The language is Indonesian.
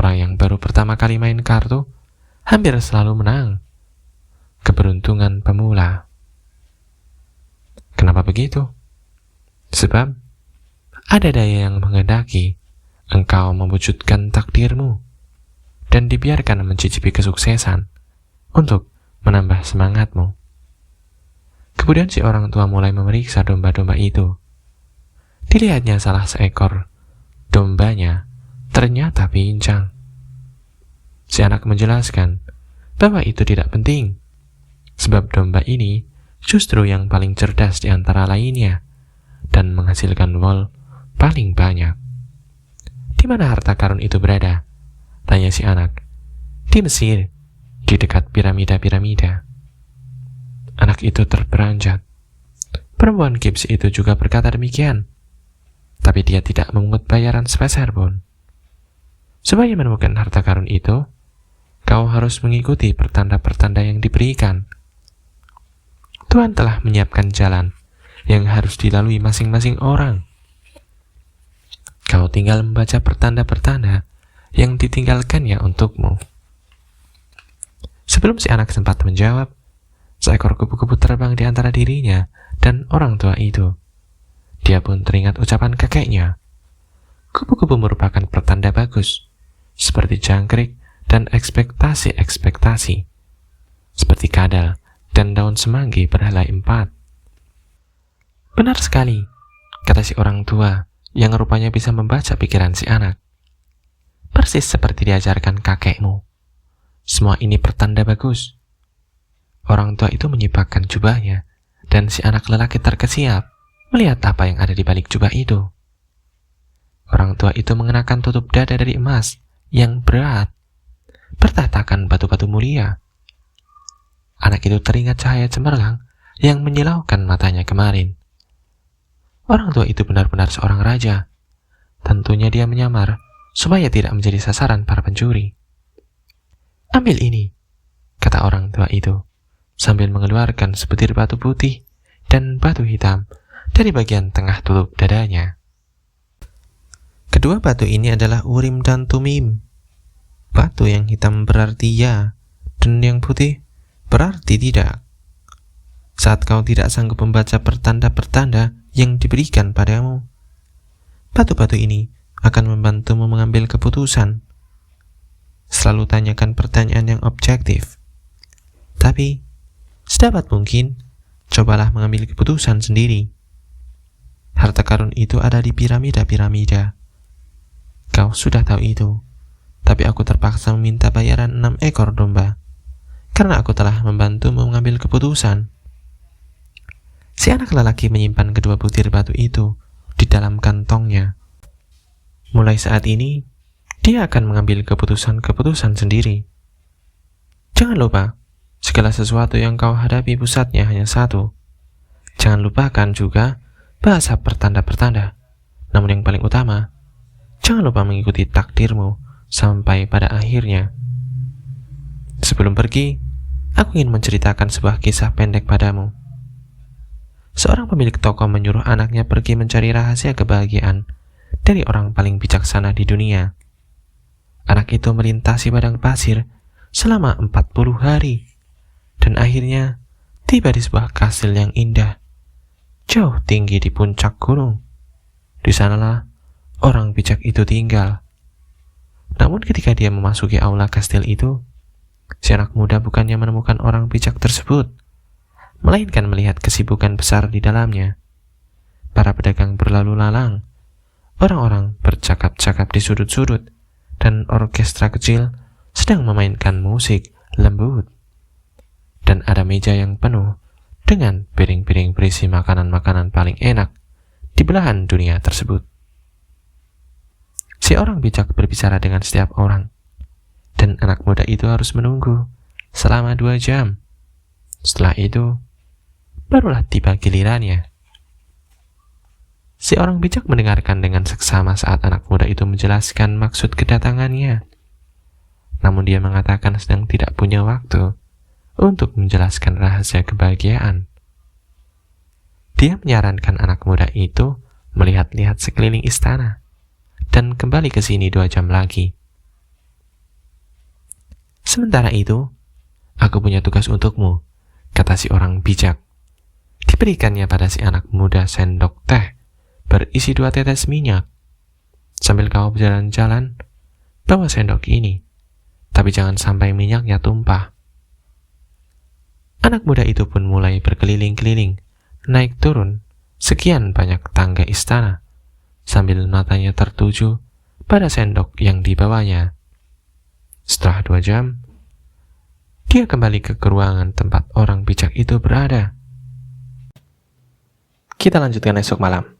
Orang yang baru pertama kali main kartu hampir selalu menang. Keberuntungan pemula. Kenapa begitu? Sebab ada daya yang menghendaki engkau mewujudkan takdirmu dan dibiarkan mencicipi kesuksesan untuk menambah semangatmu. Kemudian si orang tua mulai memeriksa domba-domba itu. Dilihatnya salah seekor dombanya ternyata pincang. Si anak menjelaskan bahwa itu tidak penting, sebab domba ini justru yang paling cerdas di antara lainnya dan menghasilkan wol paling banyak. Di mana harta karun itu berada? Tanya si anak. Di Mesir, di dekat piramida-piramida. Anak itu terperanjat. Perempuan Gipsi itu juga berkata demikian, tapi dia tidak memungut bayaran sepeser pun. Supaya menemukan harta karun itu, kau harus mengikuti pertanda-pertanda yang diberikan. Tuhan telah menyiapkan jalan yang harus dilalui masing-masing orang. Kau tinggal membaca pertanda-pertanda yang ditinggalkannya untukmu. Sebelum si anak sempat menjawab, seekor kupu-kupu terbang di antara dirinya dan orang tua itu. Dia pun teringat ucapan kakeknya. Kupu-kupu merupakan pertanda bagus, seperti jangkrik dan ekspektasi-ekspektasi, seperti kadal dan daun semanggi berhelai 4. Benar sekali, kata si orang tua yang rupanya bisa membaca pikiran si anak. Persis seperti diajarkan kakekmu. Semua ini pertanda bagus. Orang tua itu menyibakkan jubahnya, dan si anak lelaki terkesiap melihat apa yang ada di balik jubah itu. Orang tua itu mengenakan tutup dada dari emas yang berat, bertatakan batu-batu mulia. Anak itu teringat cahaya cemerlang yang menyilaukan matanya kemarin. Orang tua itu benar-benar seorang raja. Tentunya dia menyamar supaya tidak menjadi sasaran para pencuri. Ambil ini, kata orang tua itu, sambil mengeluarkan sebutir batu putih dan batu hitam dari bagian tengah tutup dadanya. Kedua batu ini adalah Urim dan Tumim. Batu yang hitam berarti ya, dan yang putih berarti tidak. Saat kau tidak sanggup membaca pertanda-pertanda yang diberikan padamu, batu-batu ini akan membantumu mengambil keputusan. Selalu tanyakan pertanyaan yang objektif. Tapi, sedapat mungkin, cobalah mengambil keputusan sendiri. Harta karun itu ada di piramida-piramida. Kau sudah tahu itu, tapi aku terpaksa meminta bayaran 6 ekor domba, karena aku telah membantumu mengambil keputusan. Si anak lelaki menyimpan kedua butir batu itu di dalam kantongnya. Mulai saat ini, dia akan mengambil keputusan-keputusan sendiri. Jangan lupa, segala sesuatu yang kau hadapi pusatnya hanya satu. Jangan lupakan juga bahasa pertanda-pertanda. Namun yang paling utama, jangan lupa mengikuti takdirmu sampai pada akhirnya. Sebelum pergi, aku ingin menceritakan sebuah kisah pendek padamu. Seorang pemilik toko menyuruh anaknya pergi mencari rahasia kebahagiaan dari orang paling bijaksana di dunia. Anak itu melintasi padang pasir selama 40 hari dan akhirnya tiba di sebuah kastil yang indah, jauh tinggi di puncak gunung. Di sanalah orang bijak itu tinggal. Namun ketika dia memasuki aula kastil itu, si anak muda bukannya menemukan orang bijak tersebut, melainkan melihat kesibukan besar di dalamnya. Para pedagang berlalu lalang, orang-orang bercakap-cakap di sudut-sudut, dan orkestra kecil sedang memainkan musik lembut. Dan ada meja yang penuh dengan piring-piring berisi makanan-makanan paling enak di belahan dunia tersebut. Si orang bijak berbicara dengan setiap orang, dan anak muda itu harus menunggu selama 2 jam. Setelah itu, barulah tiba gilirannya. Si orang bijak mendengarkan dengan seksama saat anak muda itu menjelaskan maksud kedatangannya. Namun dia mengatakan sedang tidak punya waktu untuk menjelaskan rahasia kebahagiaan. Dia menyarankan anak muda itu melihat-lihat sekeliling istana dan kembali ke sini 2 jam lagi. Sementara itu, aku punya tugas untukmu, kata si orang bijak. Diberikannya pada si anak muda sendok teh berisi 2 tetes minyak. Sambil kau berjalan-jalan, bawa sendok ini, tapi jangan sampai minyaknya tumpah. Anak muda itu pun mulai berkeliling-keliling, naik turun sekian banyak tangga istana, sambil matanya tertuju pada sendok yang dibawanya. Setelah 2 jam, dia kembali ke ruangan tempat orang bijak itu berada. Kita lanjutkan esok malam.